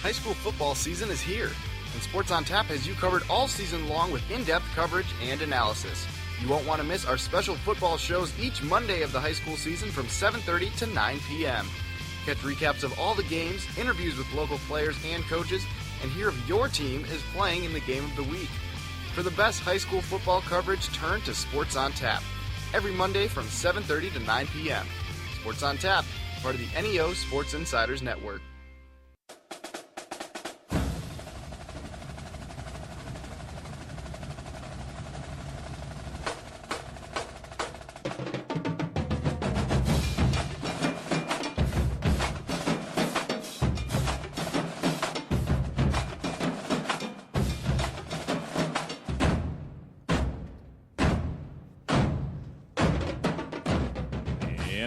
High school football season is here, and Sports on Tap has you covered all season long with in-depth coverage and analysis. You won't want to miss our special football shows each Monday of the high school season from 7:30 to 9 p.m. Catch recaps of all the games, interviews with local players and coaches, and hear if your team is playing in the game of the week. For the best high school football coverage, turn to Sports on Tap. Every Monday from 7:30 to 9 p.m. Sports on Tap, part of the NEO Sports Insiders Network.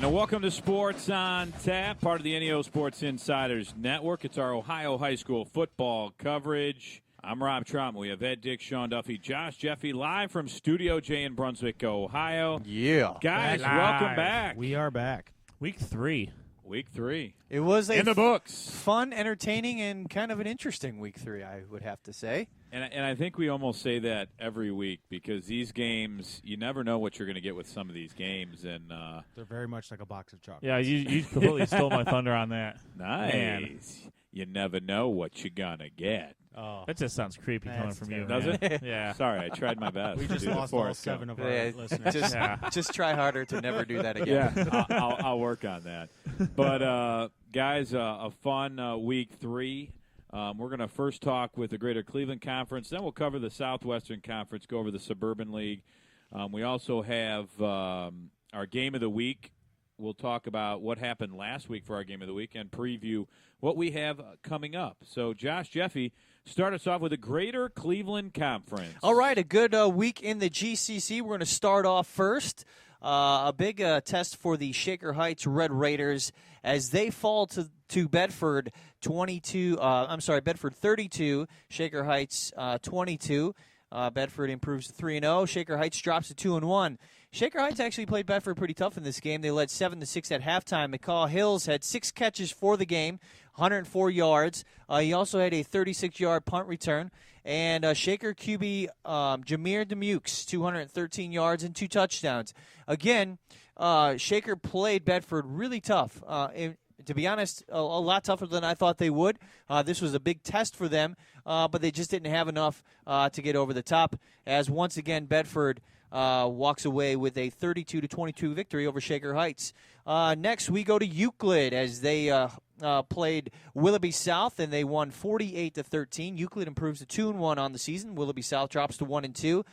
Welcome to Sports on Tap, part of the NEO Sports Insiders Network. It's our Ohio high school football coverage. I'm Rob Trautman. We have Ed, Dick, Sean Duffy, Josh, Jeffy, live from Studio J in Brunswick, Ohio. Yeah. Guys, welcome back. We are back. Week 3. It was in the books. Fun, entertaining, and kind of an interesting week 3, I would have to say. And I think we almost say that every week because these games, you never know what you're going to get with some of these games. And they're very much like a box of chocolates. Yeah, you completely stole my thunder on that. Nice. Man. You never know what you're going to get. Oh, that just sounds creepy coming from you. Does it? Yeah. Sorry, I tried my best. We just lost all 7 of our listeners. Just try harder to never do that again. Yeah, I'll work on that. But, guys, a fun week 3. We're going to first talk with the Greater Cleveland Conference. Then we'll cover the Southwestern Conference, go over the Suburban League. We also have our Game of the Week. We'll talk about what happened last week for our Game of the Week and preview what we have coming up. So, Josh, Jeffy, start us off with the Greater Cleveland Conference. All right, a good week in the GCC. We're going to start off first. A big test for the Shaker Heights Red Raiders as they fall to Bedford Bedford 32, Shaker Heights 22. Bedford improves to 3-0. Shaker Heights drops to 2-1. Shaker Heights actually played Bedford pretty tough in this game. They led 7-6 at halftime. McCall Hills had 6 catches for the game, 104 yards. He also had a 36-yard punt return. And Shaker QB Jameer Demukes, 213 yards and 2 touchdowns. Again, Shaker played Bedford really tough. To be honest, a lot tougher than I thought they would. This was a big test for them, but they just didn't have enough to get over the top. As once again, Bedford walks away with a 32-22 victory over Shaker Heights. Next, we go to Euclid as they played Willoughby South, and they won 48-13. Euclid improves to 2-1 on the season. Willoughby South drops to 1-2.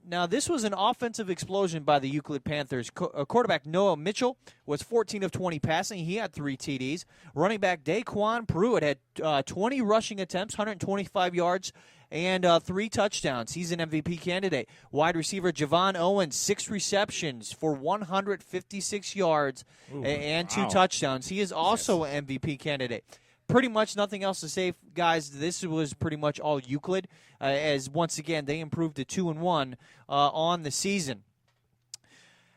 Now, this was an offensive explosion by the Euclid Panthers. Quarterback Noah Mitchell was 14 of 20 passing. He had 3 TDs. Running back Daquan Pruitt had 20 rushing attempts, 125 yards, and 3 touchdowns. He's an MVP candidate. Wide receiver Javon Owens, 6 receptions for 156 yards and 2 touchdowns. He is also an MVP candidate. Pretty much nothing else to say, guys. This was pretty much all Euclid, as once again they improved to 2-1 on the season.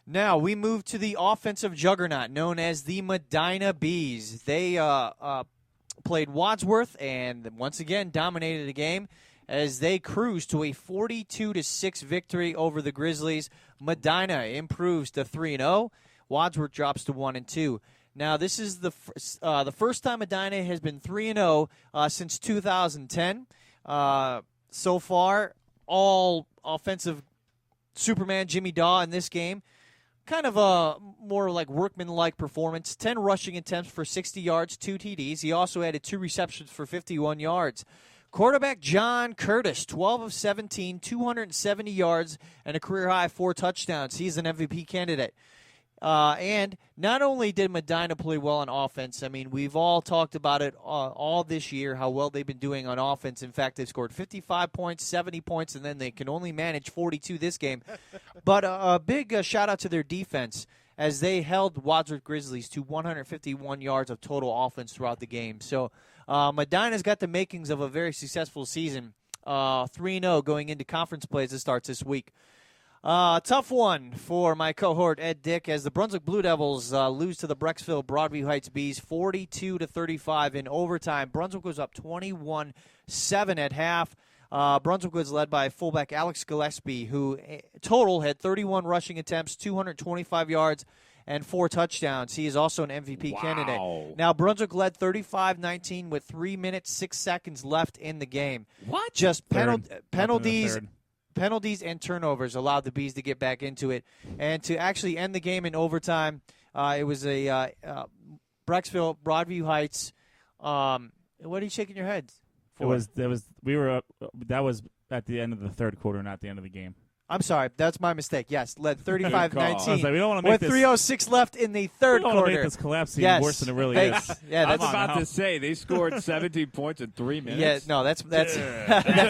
Now we move to the offensive juggernaut known as the Medina Bees. They played Wadsworth and once again dominated the game as they cruised to a 42-6 victory over the Grizzlies. Medina improves to 3-0. Wadsworth drops to 1-2. Now, this is the first time Medina has been 3-0 since 2010. So far, all offensive Superman Jimmy Daw in this game. Kind of a more like workman-like performance. 10 rushing attempts for 60 yards, 2 TDs. He also added 2 receptions for 51 yards. Quarterback John Curtis, 12 of 17, 270 yards, and a career-high 4 touchdowns. He's an MVP candidate. And not only did Medina play well on offense, I mean, we've all talked about it all this year, how well they've been doing on offense. In fact, they've scored 55 points, 70 points, and then they can only manage 42 this game. But a big shout-out to their defense as they held Wadsworth Grizzlies to 151 yards of total offense throughout the game. So Medina's got the makings of a very successful season, 3-0 going into conference play as it starts this week. Tough one for my cohort Ed Dick as the Brunswick Blue Devils lose to the Brecksville Broadview Heights Bees 42-35 in overtime. Brunswick was up 21-7 at half. Brunswick was led by fullback Alex Gillespie, who total had 31 rushing attempts, 225 yards, and 4 touchdowns. He is also an MVP candidate. Now, Brunswick led 35-19 with 3 minutes, 6 seconds left in the game. What? Just penalties and turnovers allowed the Bees to get back into it. And to actually end the game in overtime, it was a Brecksville, Broadview Heights. What are you shaking your head for? That was at the end of the third quarter, not the end of the game. I'm sorry. That's my mistake. Yes, led 35-19 we don't want to make with 3:06 left in the third quarter. We don't want to make this collapse seem worse than it really is. Yeah, I'm about to say they scored 17 points in 3 minutes. Yeah, no, that's that's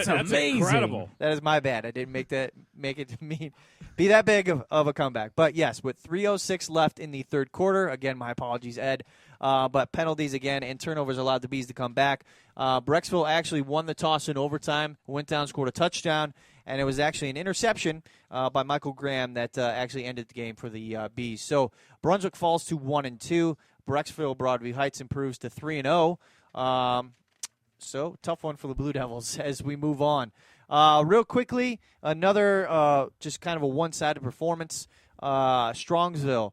incredible. That is my bad. I didn't make it be that big of a comeback. But yes, with 3:06 left in the third quarter. Again, my apologies, Ed. But penalties again and turnovers allowed the Bees to come back. Brecksville actually won the toss in overtime, went down, scored a touchdown, and it was actually an interception by Michael Graham that actually ended the game for the Bees. So Brunswick falls to 1-2. Brecksville Broadview Heights improves to 3-0. So tough one for the Blue Devils as we move on. Real quickly, another just kind of a one-sided performance. Strongsville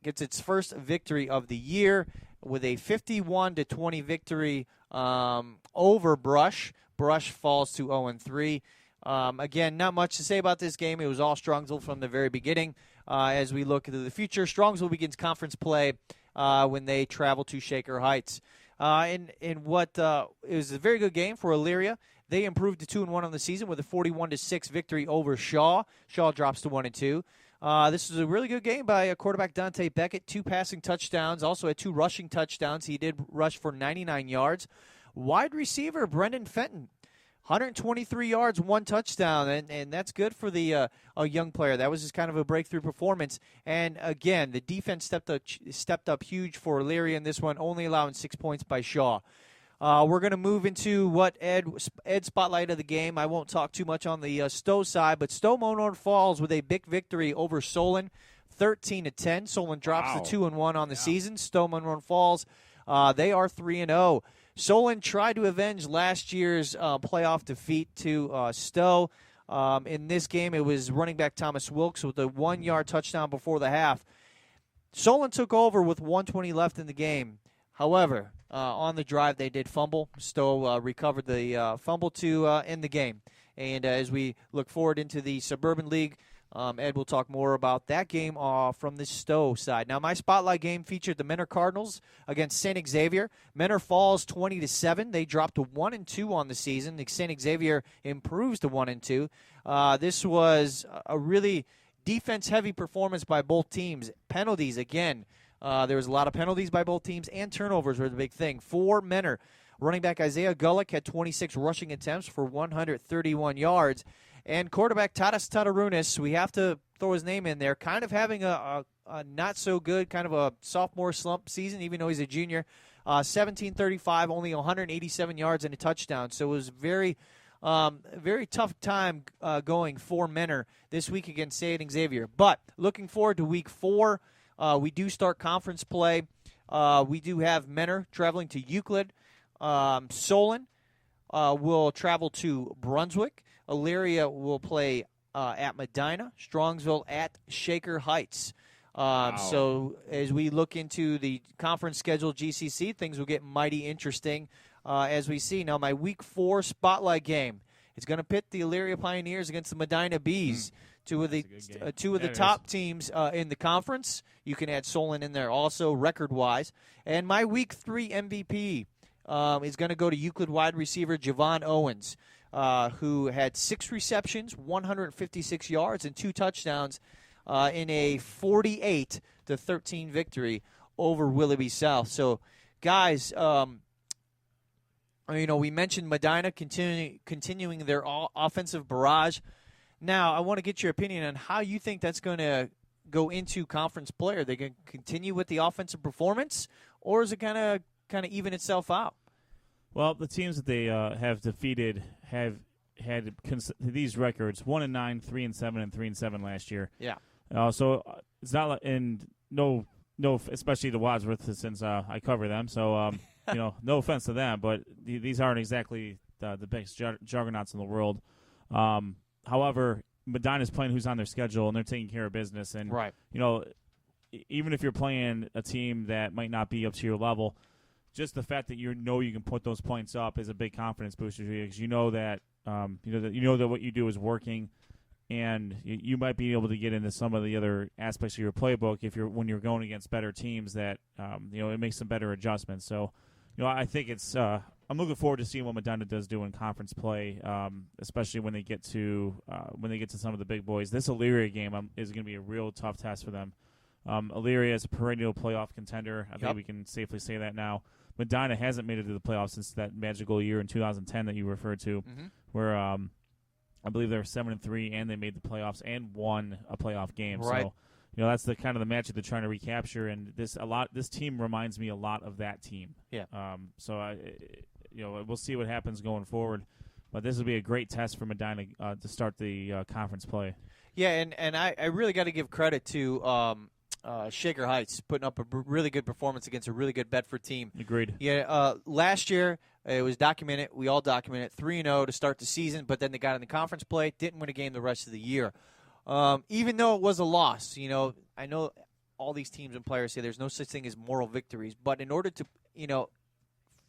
gets its first victory of the year with a 51-20 victory over Brush. Brush falls to 0-3. Again, not much to say about this game. It was all Strongsville from the very beginning. As we look into the future, Strongsville begins conference play when they travel to Shaker Heights. In what it was a very good game for Elyria. They improved to 2-1 on the season with a 41-6 victory over Shaw. Shaw drops to 1-2. This was a really good game by quarterback Dante Beckett. 2 passing touchdowns, also had 2 rushing touchdowns. He did rush for 99 yards. Wide receiver Brendan Fenton, 123 yards, 1 touchdown, and that's good for the a young player. That was just kind of a breakthrough performance. And again, the defense stepped up huge for Elyria in this one, only allowing 6 points by Shaw. We're going to move into what Ed's spotlight of the game. I won't talk too much on the Stowe side, but Stowe Monor Falls with a big victory over Solon, 13-10. Solon drops to 2-1 on the season. Stowe Monor Falls, they are 3-0. Solon tried to avenge last year's playoff defeat to Stowe. In this game, it was running back Thomas Wilkes with a 1-yard touchdown before the half. Solon took over with 1:20 left in the game. However, on the drive, they did fumble. Stowe recovered the fumble to end the game. And as we look forward into the Suburban League, Ed will talk more about that game from the Stowe side. Now, my spotlight game featured the Menor Cardinals against St. Xavier. Menor falls 20-7. They dropped to 1-2 on the season. St. Xavier improves to 1-2. This was a really defense-heavy performance by both teams. Penalties, again. There was a lot of penalties by both teams, and turnovers were the big thing. For Menor, running back Isaiah Gullick had 26 rushing attempts for 131 yards. And quarterback Tadas Tatarunas, we have to throw his name in there, kind of having a not-so-good, kind of a sophomore slump season, even though he's a junior. 17-35, only 187 yards and a touchdown. So it was very tough time going for Menor this week against St. Xavier. But looking forward to week 4, we do start conference play. We do have Menor traveling to Euclid. Solon will travel to Brunswick. Elyria will play at Medina. Strongsville at Shaker Heights. So as we look into the conference schedule, GCC, things will get mighty interesting as we see. Now, my Week 4 spotlight game, it's going to pit the Elyria Pioneers against the Medina Bees, two of the top teams in the conference. You can add Solon in there also, record-wise. And my Week 3 MVP is going to go to Euclid wide receiver Javon Owens, who had 6 receptions, 156 yards, and 2 touchdowns in a 48-13 victory over Willoughby South. So, guys, we mentioned Medina continuing their offensive barrage. Now, I want to get your opinion on how you think that's going to go into conference play. Are they going to continue with the offensive performance, or is it kind of even itself out? Well, the teams that they have defeated have had these records: 1-9, 3-7, and 3-7 last year. Yeah. So it's not like, and no, especially the Wadsworth since I cover them. So no offense to them, but these aren't exactly the biggest juggernauts in the world. However, Medina's playing who's on their schedule, and they're taking care of business. And right. Even if you're playing a team that might not be up to your level, just the fact that you can put those points up is a big confidence booster for you, because you know that what you do is working, and you might be able to get into some of the other aspects of your playbook when you're going against better teams that it makes some better adjustments. So I think it's I'm looking forward to seeing what Medina does do in conference play, especially when they get to some of the big boys. This Elyria game is going to be a real tough test for them. Elyria is a perennial playoff contender. I think we can safely say that now. Medina hasn't made it to the playoffs since that magical year in 2010 that you referred to, where I believe they were 7-3 and they made the playoffs and won a playoff game. Right. So, that's the kind of the match that they're trying to recapture, and this team reminds me a lot of that team. Yeah. So we'll see what happens going forward, but this will be a great test for Medina to start the conference play. Yeah, and I really got to give credit to Shaker Heights putting up a really good performance against a really good Bedford team. Agreed. Yeah, last year it was documented. We all documented 3-0 to start the season, but then they got in the conference play, didn't win a game the rest of the year. Even though it was a loss, I know all these teams and players say there's no such thing as moral victories, but in order to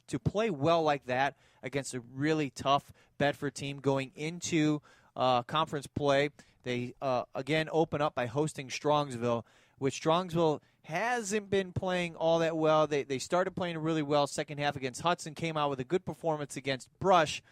to play well like that against a really tough Bedford team going into conference play, they again open up by hosting Strongsville, which Strongsville hasn't been playing all that well. They started playing really well second half against Hudson, came out with a good performance against Brush.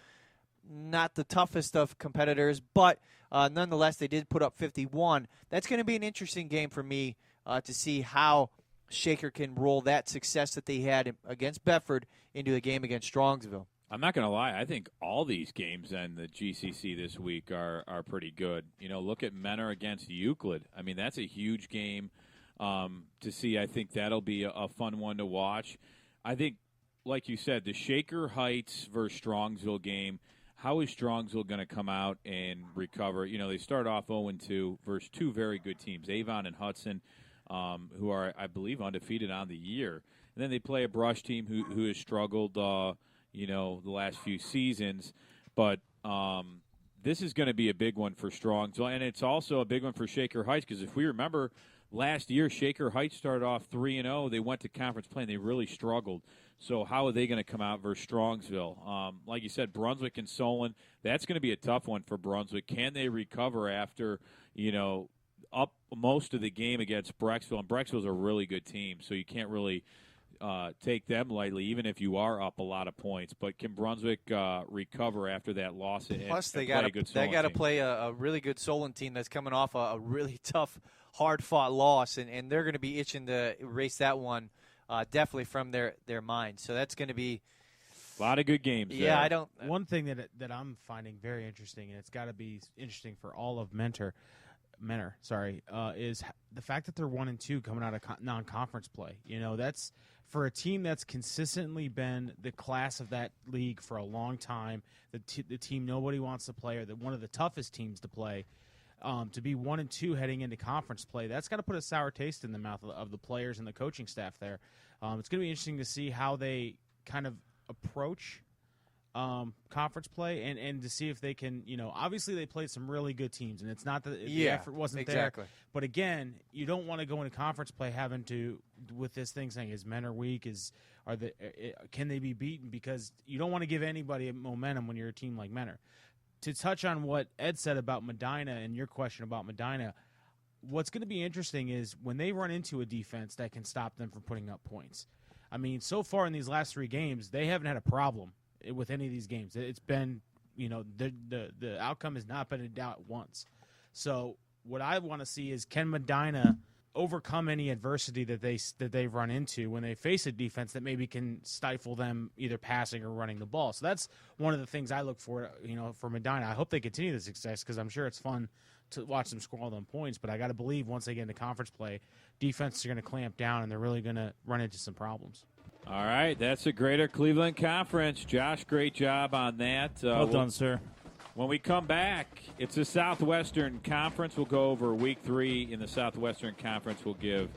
Not the toughest of competitors, but nonetheless, they did put up 51. That's going to be an interesting game for me to see how Shaker can roll that success that they had against Bedford into the game against Strongsville. I'm not going to lie. I think all these games in the GCC this week are pretty good. Look at Menor against Euclid. I mean, that's a huge game to see. I think that'll be a fun one to watch. I think, like you said, the Shaker Heights versus Strongsville game, how is Strongsville going to come out and recover? They start off 0-2 versus two very good teams, Avon and Hudson, who are, I believe, undefeated on the year. And then they play a Brush team who has struggled, the last few seasons. But this is going to be a big one for Strongsville, and it's also a big one for Shaker Heights, because if we remember last year, Shaker Heights started off 3-0. They went to conference play, and they really struggled. So how are they going to come out versus Strongsville? Like you said, Brunswick and Solon, that's going to be a tough one for Brunswick. Can they recover after, up most of the game against Brecksville? And Brecksville's a really good team, so you can't really take them lightly, even if you are up a lot of points. But can Brunswick recover after that loss? Plus, they got to play a really good Solon team that's coming off a really tough, hard-fought loss, and they're going to be itching to erase that one definitely from their mind. So that's going to be a lot of good games. Yeah, there. One thing that I'm finding very interesting, and it's got to be interesting for all of Menor, is the fact that they're 1-2 coming out of non-conference play. That's for a team that's consistently been the class of that league for a long time. The team nobody wants to play, or one of the toughest teams to play. To be 1-2 heading into conference play, that's got to put a sour taste in the mouth of the players and the coaching staff there. It's going to be interesting to see how they kind of approach conference play and to see if they can, obviously they played some really good teams, and it's not that the effort wasn't there. But again, you don't want to go into conference play having to, with this thing saying, is Menor weak? Can they be beaten? Because you don't want to give anybody momentum when you're a team like Menor. To touch on what Ed said about Medina and your question about Medina, what's going to be interesting is when they run into a defense that can stop them from putting up points. I mean, so far in these last 3 games, they haven't had a problem with any of these games. It's been, the outcome has not been in doubt once. So what I want to see is, can Medina overcome any adversity that they've run into when they face a defense that maybe can stifle them either passing or running the ball. So that's one of the things I look for, for Medina. I hope they continue the success, because I'm sure it's fun to watch them score all them points. But I got to believe once they get into conference play, defenses are going to clamp down and they're really going to run into some problems. All right, that's the Greater Cleveland Conference. Josh, great job on that. Well done, sir. When we come back, it's the Southwestern Conference. We'll go over week 3 in the Southwestern Conference. We'll give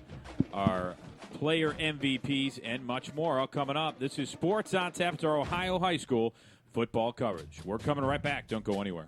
our player MVPs and much more all coming up. This is Sports on Tap. It's our Ohio High School football coverage. We're coming right back. Don't go anywhere.